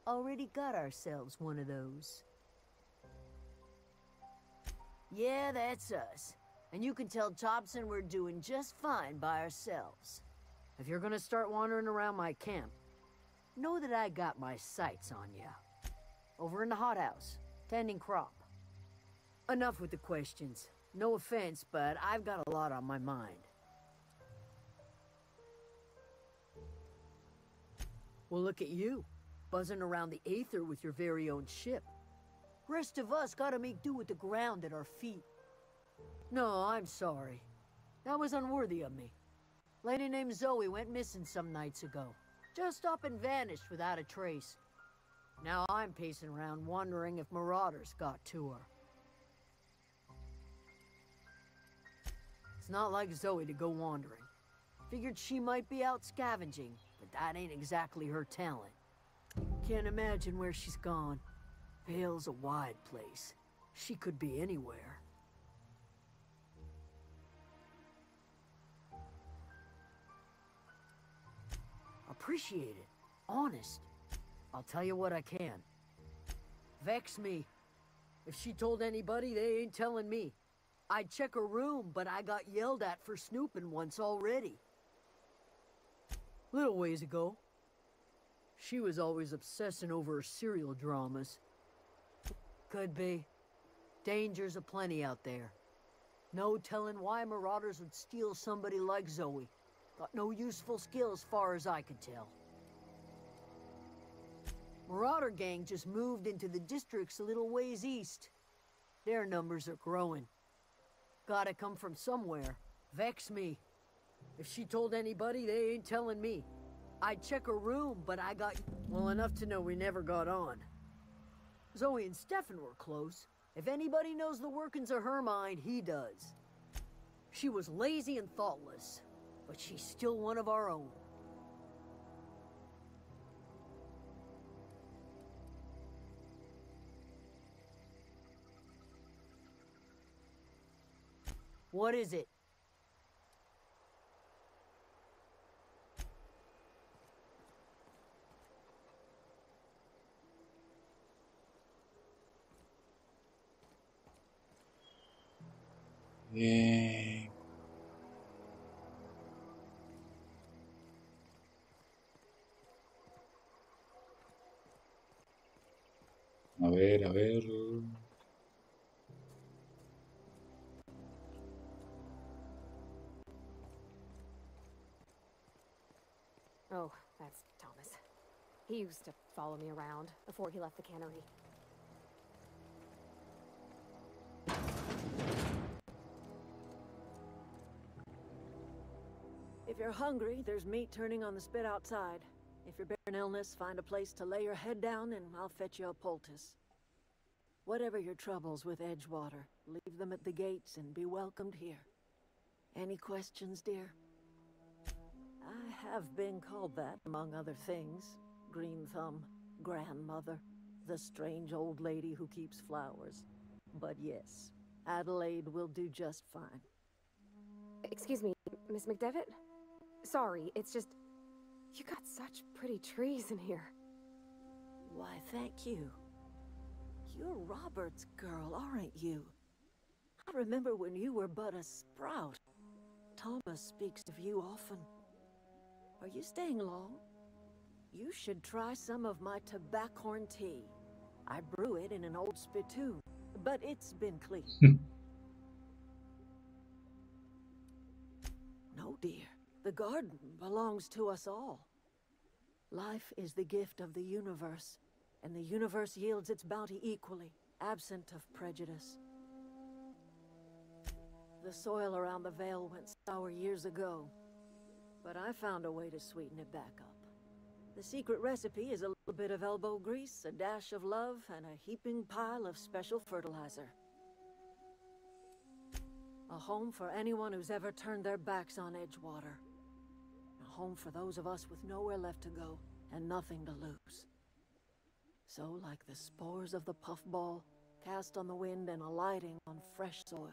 Already got ourselves one of those. Yeah, that's us. And you can tell Thompson we're doing just fine by ourselves. If you're gonna start wandering around my camp, know that I got my sights on ya. Over in the hothouse, tending crop. Enough with the questions. No offense, but I've got a lot on my mind. Well, look at you, buzzing around the aether with your very own ship. Rest of us gotta make do with the ground at our feet. No, I'm sorry. That was unworthy of me. Lady named Zoe went missing some nights ago. Just up and vanished without a trace. Now I'm pacing around wondering if marauders got to her. It's not like Zoe to go wandering. Figured she might be out scavenging, but that ain't exactly her talent. Can't imagine where she's gone. Vale's a wide place. She could be anywhere. Appreciate it. Honest. I'll tell you what I can. Vex me. If she told anybody, they ain't telling me. I'd check her room, but I got yelled at for snooping once already. Little ways ago. She was always obsessing over her serial dramas. Could be. Dangers aplenty out there. No telling why marauders would steal somebody like Zoe. Got no useful skill as far as I could tell. Marauder gang just moved into the districts a little ways east. Their numbers are growing. Gotta come from somewhere. Vex me. If she told anybody, they ain't telling me. I'd check her room, but I got... well, enough to know we never got on. Zoe and Stefan were close. If anybody knows the workings of her mind, he does. She was lazy and thoughtless, but she's still one of our own. What is it? Eh, a ver, a ver. Oh, that's Thomas. He used to follow me around before he left the cannery. If you're hungry, there's meat turning on the spit outside. If you're bearing illness, find a place to lay your head down and I'll fetch you a poultice. Whatever your troubles with Edgewater, leave them at the gates and be welcomed here. Any questions, dear? I have been called that, among other things. Green Thumb, grandmother, the strange old lady who keeps flowers. But yes, Adelaide will do just fine. Excuse me, Miss McDevitt? Sorry, it's just... you got such pretty trees in here. Why, thank you. You're Robert's girl, aren't you? I remember when you were but a sprout. Thomas speaks of you often. Are you staying long? You should try some of my tobaccorn tea. I brew it in an old spittoon, but it's been cleaned. No, dear. The garden belongs to us all. Life is the gift of the universe, and the universe yields its bounty equally, absent of prejudice. The soil around the Vale went sour years ago, but I found a way to sweeten it back up. The secret recipe is a little bit of elbow grease, a dash of love, and a heaping pile of special fertilizer. A home for anyone who's ever turned their backs on Edgewater. A home for those of us with nowhere left to go and nothing to lose. So, like the spores of the puffball, cast on the wind and alighting on fresh soil,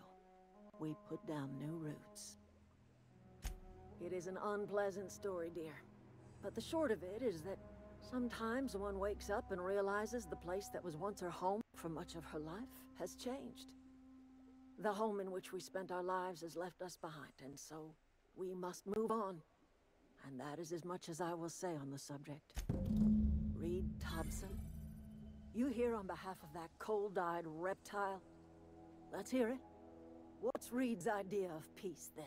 we put down new roots. It is an unpleasant story, dear. But the short of it is that sometimes one wakes up and realizes the place that was once her home for much of her life has changed. The home in which we spent our lives has left us behind, and so we must move on. And that is as much as I will say on the subject. Reed Thompson, you here on behalf of that cold-eyed reptile? Let's hear it. What's Reed's idea of peace, then?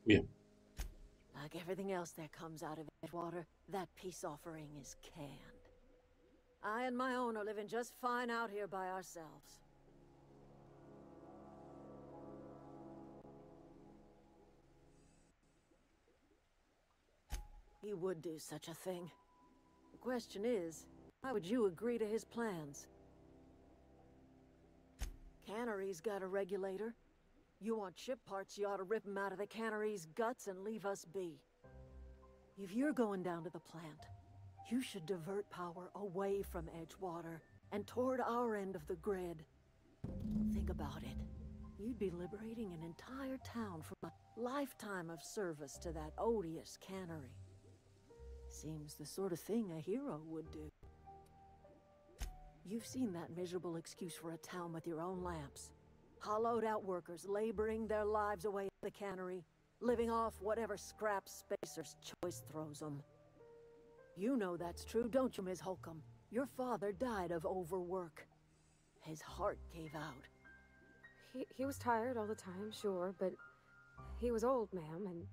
Bien. Like everything else that comes out of Edgewater, that peace offering is canned. I and my own are living just fine out here by ourselves. He would do such a thing. The question is, how would you agree to his plans? Cannery's got a regulator. You want chip parts, you ought to rip them out of the cannery's guts and leave us be. If you're going down to the plant, you should divert power away from Edgewater and toward our end of the grid. Think about it. You'd be liberating an entire town from a lifetime of service to that odious cannery. Seems the sort of thing a hero would do. You've seen that miserable excuse for a town with your own lamps. Hollowed out workers laboring their lives away at the cannery, living off whatever scraps Spacer's choice throws them. You know that's true, don't you, Ms. Holcomb? Your father died of overwork. His heart gave out. He was tired all the time, sure, but he was old, ma'am, and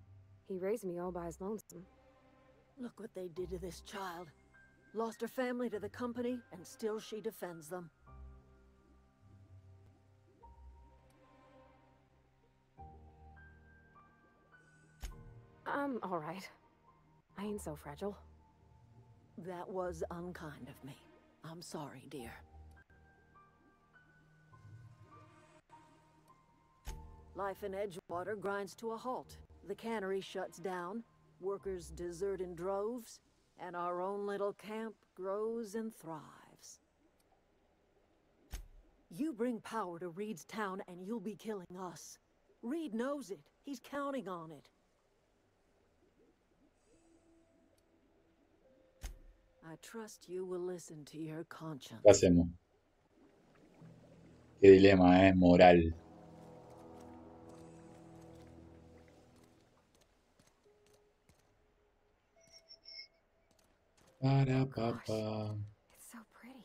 he raised me all by his lonesome. Look what they did to this child. Lost her family to the company, and still she defends them. I'm all right. I ain't so fragile. That was unkind of me. I'm sorry, dear. Life in Edgewater grinds to a halt. The cannery shuts down, workers desert in droves, and our own little camp grows and thrives. You bring power to Reed's town and you'll be killing us. Reed knows it. He's counting on it. I trust you will listen to your conscience. ¿Qué hacemos? Qué dilema, moral. Para papá. It's so pretty.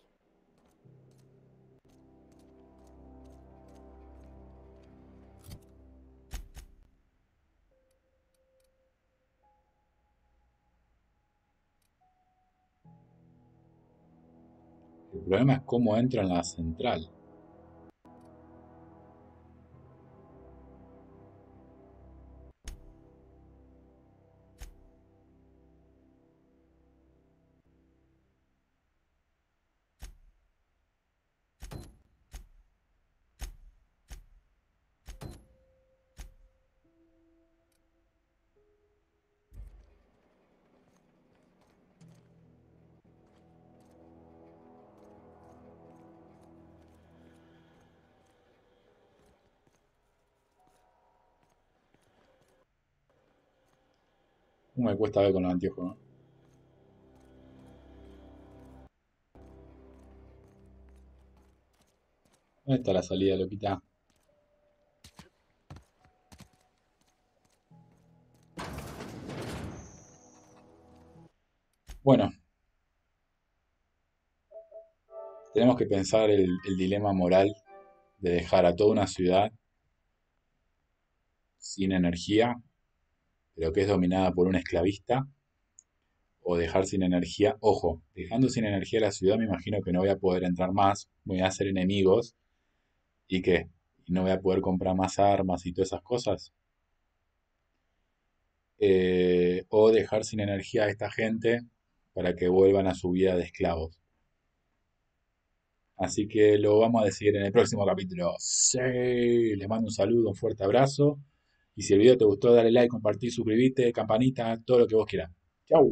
El problema es cómo entra en la central. Me cuesta ver con los anteojos, ¿no? ¿Dónde está la salida, loquita? Bueno. Tenemos que pensar el dilema moral de dejar a toda una ciudad sin energía, pero que es dominada por un esclavista, o dejar sin energía. Ojo, dejando sin energía la ciudad me imagino que no voy a poder entrar más, voy a hacer enemigos, ¿y qué? ¿Y no voy a poder comprar más armas y todas esas cosas? O dejar sin energía a esta gente para que vuelvan a su vida de esclavos. Así que lo vamos a decidir en el próximo capítulo. Sí, les mando un saludo, un fuerte abrazo. Y si el video te gustó, dale like, compartir, suscribite, campanita, todo lo que vos quieras. Chau.